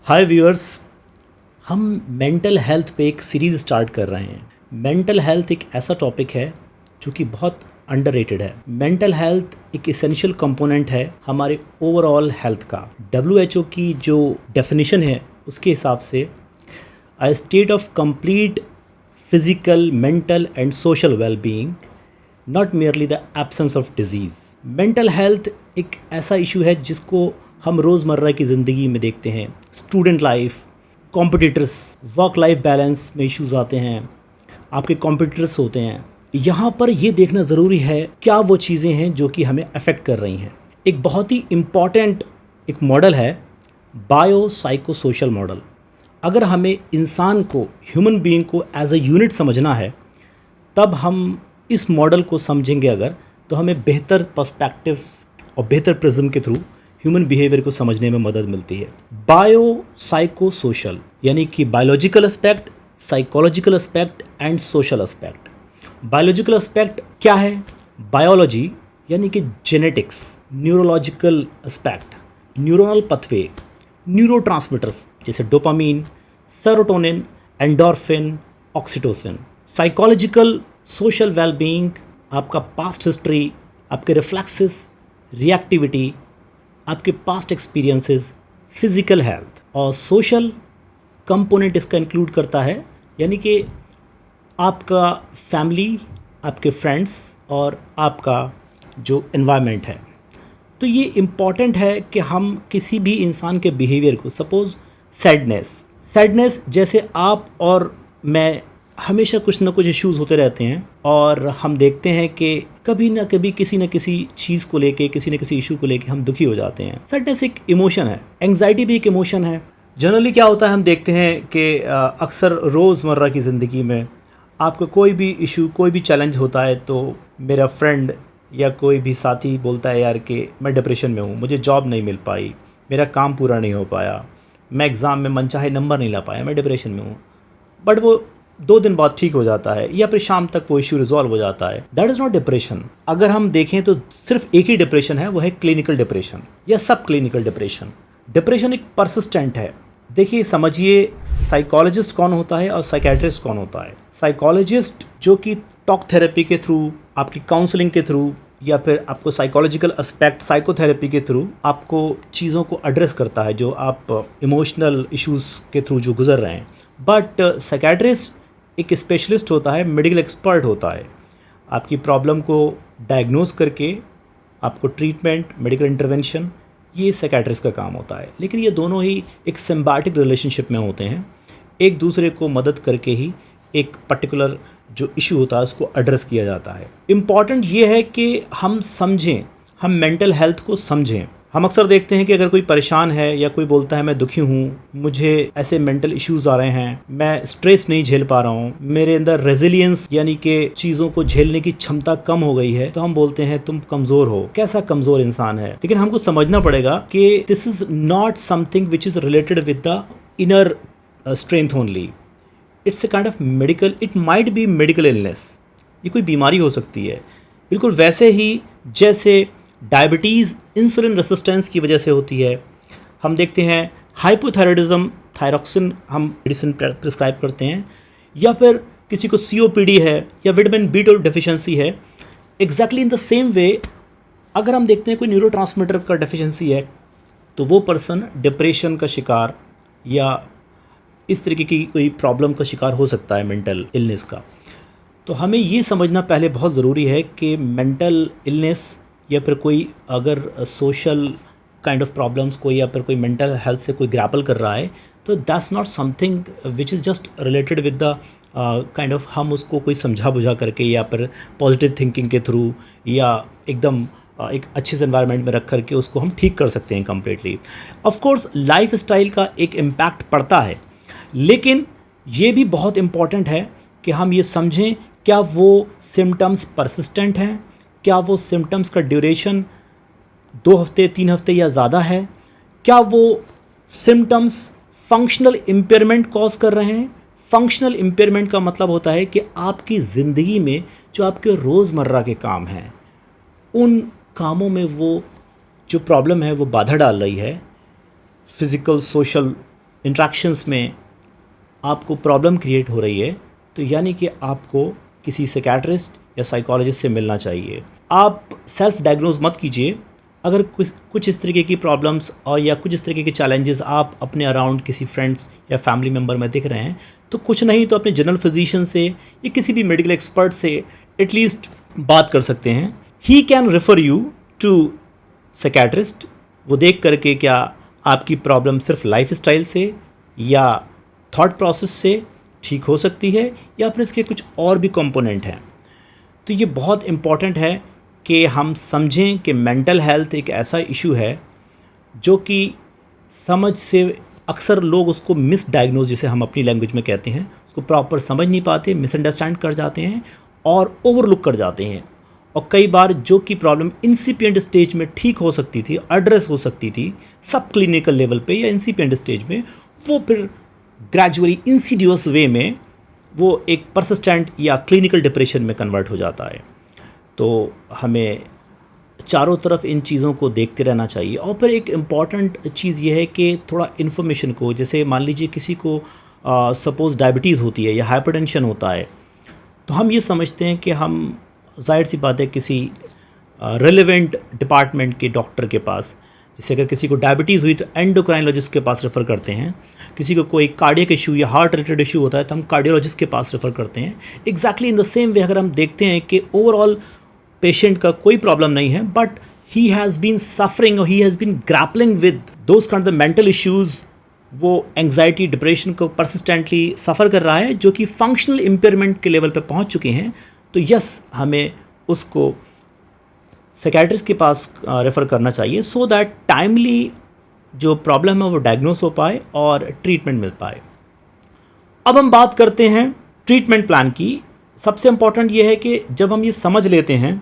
हाय viewers, हम mental health पे एक सीरीज़ स्टार्ट कर रहे हैं। मेंटल हेल्थ एक ऐसा टॉपिक है जो कि बहुत अंडररेटेड है। मेंटल हेल्थ एक इसेंशियल कंपोनेंट है हमारे ओवरऑल हेल्थ का। WHO की जो डेफिनेशन है उसके हिसाब से a state of complete physical, mental and social wellbeing, not merely the absence of disease. Mental health एक ऐसा इशू है जिसको हम रोज़मर्रा की ज़िंदगी में देखते हैं। Student life, competitors, work life balance में इश्यूज आते हैं, आपके कॉम्पिटिटर्स होते हैं। यहाँ पर ये देखना ज़रूरी है क्या वो चीज़ें हैं जो कि हमें अफेक्ट कर रही हैं। एक बहुत ही इम्पॉर्टेंट एक मॉडल है बायो साइको सोशल मॉडल। अगर हमें इंसान को, ह्यूमन बीइंग को एज अ यूनिट समझना है, तब हम इस मॉडल को समझेंगे अगर, तो हमें बेहतर पर्सपेक्टिव और बेहतर प्रिज्म के थ्रू ह्यूमन बिहेवियर को समझने में मदद मिलती है। बायो साइको सोशल यानी कि biological aspect, psychological aspect and social aspect. Biological aspect क्या है? बायोलॉजी यानी कि genetics, neurological aspect, neuronal pathway, neurotransmitters जैसे dopamine, serotonin, endorphin, oxytocin. Psychological social wellbeing, आपका पास्ट हिस्ट्री, आपके रिफ्लेक्सेस, रिएक्टिविटी, आपके पास्ट एक्सपीरियंसेस, फिजिकल हेल्थ। और social component इसका इंक्लूड करता है यानी कि आपका फैमिली, आपके फ्रेंड्स और आपका जो एनवायरनमेंट है। तो ये इम्पॉर्टेंट है कि हम किसी भी इंसान के बिहेवियर को, सपोज़ सैडनेस जैसे आप और मैं, हमेशा कुछ ना कुछ इश्यूज़ होते रहते हैं और हम देखते हैं कि कभी ना कभी किसी न किसी चीज़ को लेके, किसी न किसी इशू को लेके हम दुखी हो जाते हैं। सैडनेस एक इमोशन है, एंग्जाइटी भी एक इमोशन है। जनरली क्या होता है, हम देखते हैं कि अक्सर रोज़मर्रा की ज़िंदगी में आपको कोई भी इशू, कोई भी चैलेंज होता है तो मेरा फ्रेंड या कोई भी साथी बोलता है यार कि मैं डिप्रेशन में हूँ, मुझे जॉब नहीं मिल पाई, मेरा काम पूरा नहीं हो पाया, मैं एग्ज़ाम में मनचाहे नंबर नहीं ला पाया, मैं डिप्रेशन में हूँ। बट वो 2 दिन बाद ठीक हो जाता है या फिर शाम तक वो इश्यू रिजॉल्व हो जाता है। That is not depression. अगर हम देखें तो सिर्फ एक ही डिप्रेशन है, वो है क्लिनिकल डिप्रेशन या सब क्लिनिकल डिप्रेशन। डिप्रेशन एक परसिस्टेंट है। देखिए, समझिए साइकोलॉजिस्ट कौन होता है और साइकेट्रिस्ट कौन होता है। साइकोलॉजिस्ट जो कि टॉक थेरेपी के थ्रू, आपकी काउंसलिंग के थ्रू या फिर आपको साइकोलॉजिकल एस्पेक्ट, साइकोथेरेपी के थ्रू आपको चीज़ों को एड्रेस करता है जो आप इमोशनल इश्यूज़ के थ्रू जो गुजर रहे हैं। बट साइकेट्रिस्ट एक स्पेशलिस्ट होता है, मेडिकल एक्सपर्ट होता है। आपकी प्रॉब्लम को डायग्नोज करके आपको ट्रीटमेंट, मेडिकल इंटरवेंशन, ये साइकेट्रिस्ट का काम होता है। लेकिन ये दोनों ही एक सिम्बायोटिक रिलेशनशिप में होते हैं, एक दूसरे को मदद करके ही एक पर्टिकुलर जो इशू होता है उसको एड्रेस किया जाता है। इम्पॉर्टेंट ये है कि हम समझें, हम मेंटल हेल्थ को समझें। हम अक्सर देखते हैं कि अगर कोई परेशान है या कोई बोलता है मैं दुखी हूँ, मुझे ऐसे मेंटल इश्यूज़ आ रहे हैं, मैं स्ट्रेस नहीं झेल पा रहा हूँ, मेरे अंदर रेजिलियंस यानी कि चीज़ों को झेलने की क्षमता कम हो गई है, तो हम बोलते हैं तुम कमज़ोर हो। कैसा कमज़ोर इंसान है? लेकिन हमको समझना पड़ेगा कि this is not something which is related with the inner strength only. It's a kind of medical, it might be medical illness. ये कोई बीमारी हो सकती है, बिल्कुल वैसे ही जैसे डायबिटीज़ इंसुलिन रेसिस्टेंस की वजह से होती है। हम देखते हैं हाइपोथायराइडिज्म, थायरॉक्सिन हम मेडिसिन प्रिस्क्राइब करते हैं, या फिर किसी को COPD है या विटामिन B12 डेफिशिएंसी है। Exactly in the same way अगर हम देखते हैं कोई न्यूरोट्रांसमीटर का डेफिशिएंसी है तो वो पर्सन डिप्रेशन का शिकार या इस तरीके की कोई प्रॉब्लम का शिकार हो सकता है, मेंटल इलनेस का। तो हमें ये समझना पहले बहुत ज़रूरी है कि मेंटल इलनेस या फिर कोई अगर सोशल काइंड ऑफ प्रॉब्लम्स कोई, या फिर कोई मेंटल हेल्थ से कोई ग्रैपल कर रहा है, तो that's not something which is just related with the kind of, हम उसको कोई समझा बुझा करके या फिर पॉजिटिव थिंकिंग के थ्रू या एकदम एक अच्छे से एनवायरनमेंट में रख करके उसको हम ठीक कर सकते हैं completely. Of course life style का एक इम्पैक्ट पड़ता है, लेकिन ये भी बहुत इम्पॉर्टेंट है कि हम ये समझें क्या वो सिम्टम्स परसिस्टेंट हैं, क्या वो सिम्टम्स का ड्यूरेशन 2 हफ्ते, 3 हफ्ते या ज़्यादा है, क्या वो सिम्टम्स फंक्शनल इम्पेयरमेंट कॉज कर रहे हैं। फंक्शनल इम्पेयरमेंट का मतलब होता है कि आपकी ज़िंदगी में जो आपके रोज़मर्रा के काम हैं, उन कामों में वो जो प्रॉब्लम है वो बाधा डाल रही है, फिज़िकल, सोशल इंट्रैक्शंस में आपको प्रॉब्लम क्रिएट हो रही है, तो यानी कि आपको किसी साइकियाट्रिस्ट या साइकोलॉजिस्ट से मिलना चाहिए। आप सेल्फ डायग्नोज मत कीजिए। अगर कुछ इस तरीके की प्रॉब्लम्स और या कुछ इस तरीके के चैलेंजेस आप अपने अराउंड किसी फ्रेंड्स या फैमिली मेम्बर में दिख रहे हैं, तो कुछ नहीं तो अपने जनरल फिजिशियन से या किसी भी मेडिकल एक्सपर्ट से एटलीस्ट बात कर सकते हैं। He can refer you to psychiatrist. वो देख करके क्या आपकी प्रॉब्लम सिर्फ लाइफ स्टाइल से या थॉट प्रोसेस से ठीक हो सकती है या फिर इसके कुछ और भी कंपोनेंट हैं। तो ये बहुत इम्पॉर्टेंट है कि हम समझें कि मेंटल हेल्थ एक ऐसा इशू है जो कि समझ से अक्सर लोग उसको मिस डायग्नोज, जिसे हम अपनी लैंग्वेज में कहते हैं, उसको प्रॉपर समझ नहीं पाते, मिसअंडरस्टैंड कर जाते हैं और ओवरलुक कर जाते हैं। और कई बार जो कि प्रॉब्लम इंसिपिएंट स्टेज में ठीक हो सकती थी, एड्रेस हो सकती थी सब क्लिनिकल लेवल पे या इंसिपिएंट स्टेज में, वो फिर ग्रेजुअली इंसीडियस वे में वो एक परसिस्टेंट या क्लिनिकल डिप्रेशन में कन्वर्ट हो जाता है। तो हमें चारों तरफ इन चीज़ों को देखते रहना चाहिए। और फिर एक इम्पॉर्टेंट चीज़ ये है कि थोड़ा इन्फॉर्मेशन को, जैसे मान लीजिए किसी को सपोज़ डायबिटीज़ होती है या हाइपरटेंशन होता है, तो हम ये समझते हैं कि हम जाहिर सी बात है किसी रेलेवेंट डिपार्टमेंट के डॉक्टर के पास, जैसे अगर किसी को डायबिटीज़ हुई तो एंडोक्राइनोलॉजिस्ट के पास रेफ़र करते हैं, किसी को कोई कार्डियक इशू या हार्ट रिलेटेड इशू होता है तो हम कार्डियोलॉजिस्ट के पास रेफ़र करते हैं। Exactly in the same way अगर हम देखते हैं कि ओवरऑल पेशेंट का कोई प्रॉब्लम नहीं है, but he has been suffering और he has been grappling with those kind of mental issues, वो एंग्जाइटी डिप्रेशन को परसिस्टेंटली सफ़र कर रहा है, जो कि फंक्शनल इम्पेयरमेंट के लेवल पे पहुंच चुके हैं, तो यस हमें उसको साइकियाट्रिस्ट के पास रेफ़र करना चाहिए सो दैट टाइमली जो प्रॉब्लम है वो डायग्नोस हो पाए और ट्रीटमेंट मिल पाए। अब हम बात करते हैं ट्रीटमेंट प्लान की। सबसे इम्पॉर्टेंट ये है कि जब हम ये समझ लेते हैं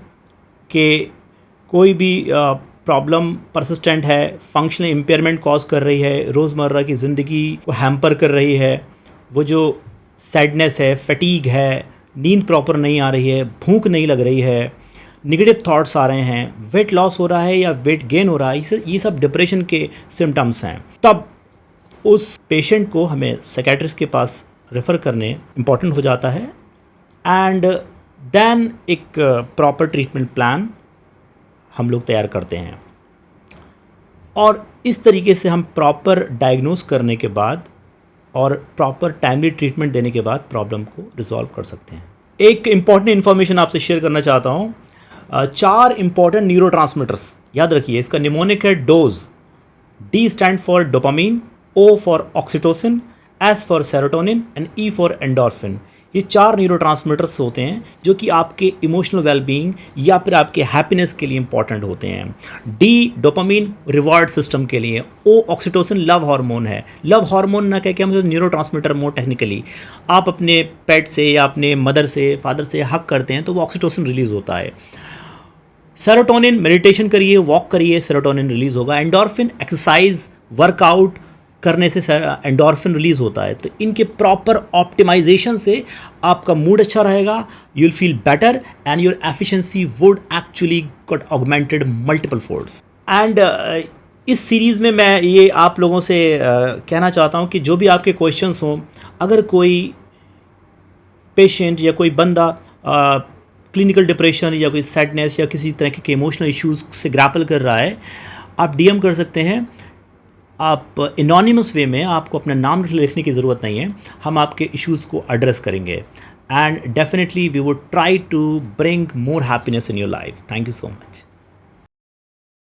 कि कोई भी प्रॉब्लम परसिस्टेंट है, फंक्शनल इम्पेयरमेंट कॉज कर रही है, रोज़मर्रा की ज़िंदगी को हैम्पर कर रही है, वो जो सैडनेस है, फटीग है, नींद प्रॉपर नहीं आ रही है, भूख नहीं लग रही है, नेगेटिव थॉट्स आ रहे हैं, वेट लॉस हो रहा है या वेट गेन हो रहा है, ये सब डिप्रेशन के सिम्टम्स हैं, तब उस पेशेंट को हमें साइकियाट्रिस्ट के पास रेफ़र करने इम्पॉर्टेंट हो जाता है। एंड देन एक प्रॉपर ट्रीटमेंट प्लान हम लोग तैयार करते हैं और इस तरीके से हम प्रॉपर डायग्नोस करने के बाद और प्रॉपर टाइमली ट्रीटमेंट देने के बाद प्रॉब्लम को रिजॉल्व कर सकते हैं। एक इम्पॉर्टेंट इन्फॉर्मेशन आपसे शेयर करना चाहता हूँ। 4 इम्पॉर्टेंट न्यूरोट्रांसमीटर्स याद रखिए, इसका निमोनिक है dose. D stand for dopamine, O for oxytocin, S for serotonin and E for endorphin. ये 4 न्यूरोट्रांसमीटर्स होते हैं जो कि आपके इमोशनल वेलबींग या फिर आपके हैप्पीनेस के लिए इंपॉर्टेंट होते हैं। D डोपामीन रिवॉर्ड सिस्टम के लिए, O ऑक्सीटोसिन लव हार्मोन है। लव हार्मोन ना कह के हम न्यूरोट्रांसमीटर मोर टेक्निकली, आप अपने पेट से या अपने मदर से फादर से हक करते हैं तो वो ऑक्सीटोसिन रिलीज़ होता है। सेरोटोनिन, मेडिटेशन करिए, वॉक करिए, सेरोटोनिन रिलीज़ होगा। एंडोर्फिन, एक्सरसाइज वर्कआउट करने से एंडोर्फिन रिलीज़ होता है। तो इनके प्रॉपर ऑप्टिमाइजेशन से आपका मूड अच्छा रहेगा, you will feel better and your efficiency would actually got augmented multiple folds. And इस सीरीज़ में मैं ये आप लोगों से कहना चाहता हूँ कि जो भी आपके क्वेश्चंस हों, अगर कोई पेशेंट या कोई बंदा क्लिनिकल डिप्रेशन या कोई सैडनेस या किसी तरह के इमोशनल इश्यूज़ से ग्रैपल कर रहा है, आप DM कर सकते हैं। आप एनोनिमस वे में, आपको अपना नाम लिखने की ज़रूरत नहीं है, हम आपके इश्यूज़ को एड्रेस करेंगे and definitely we would try to bring more happiness in your life. Thank you so much.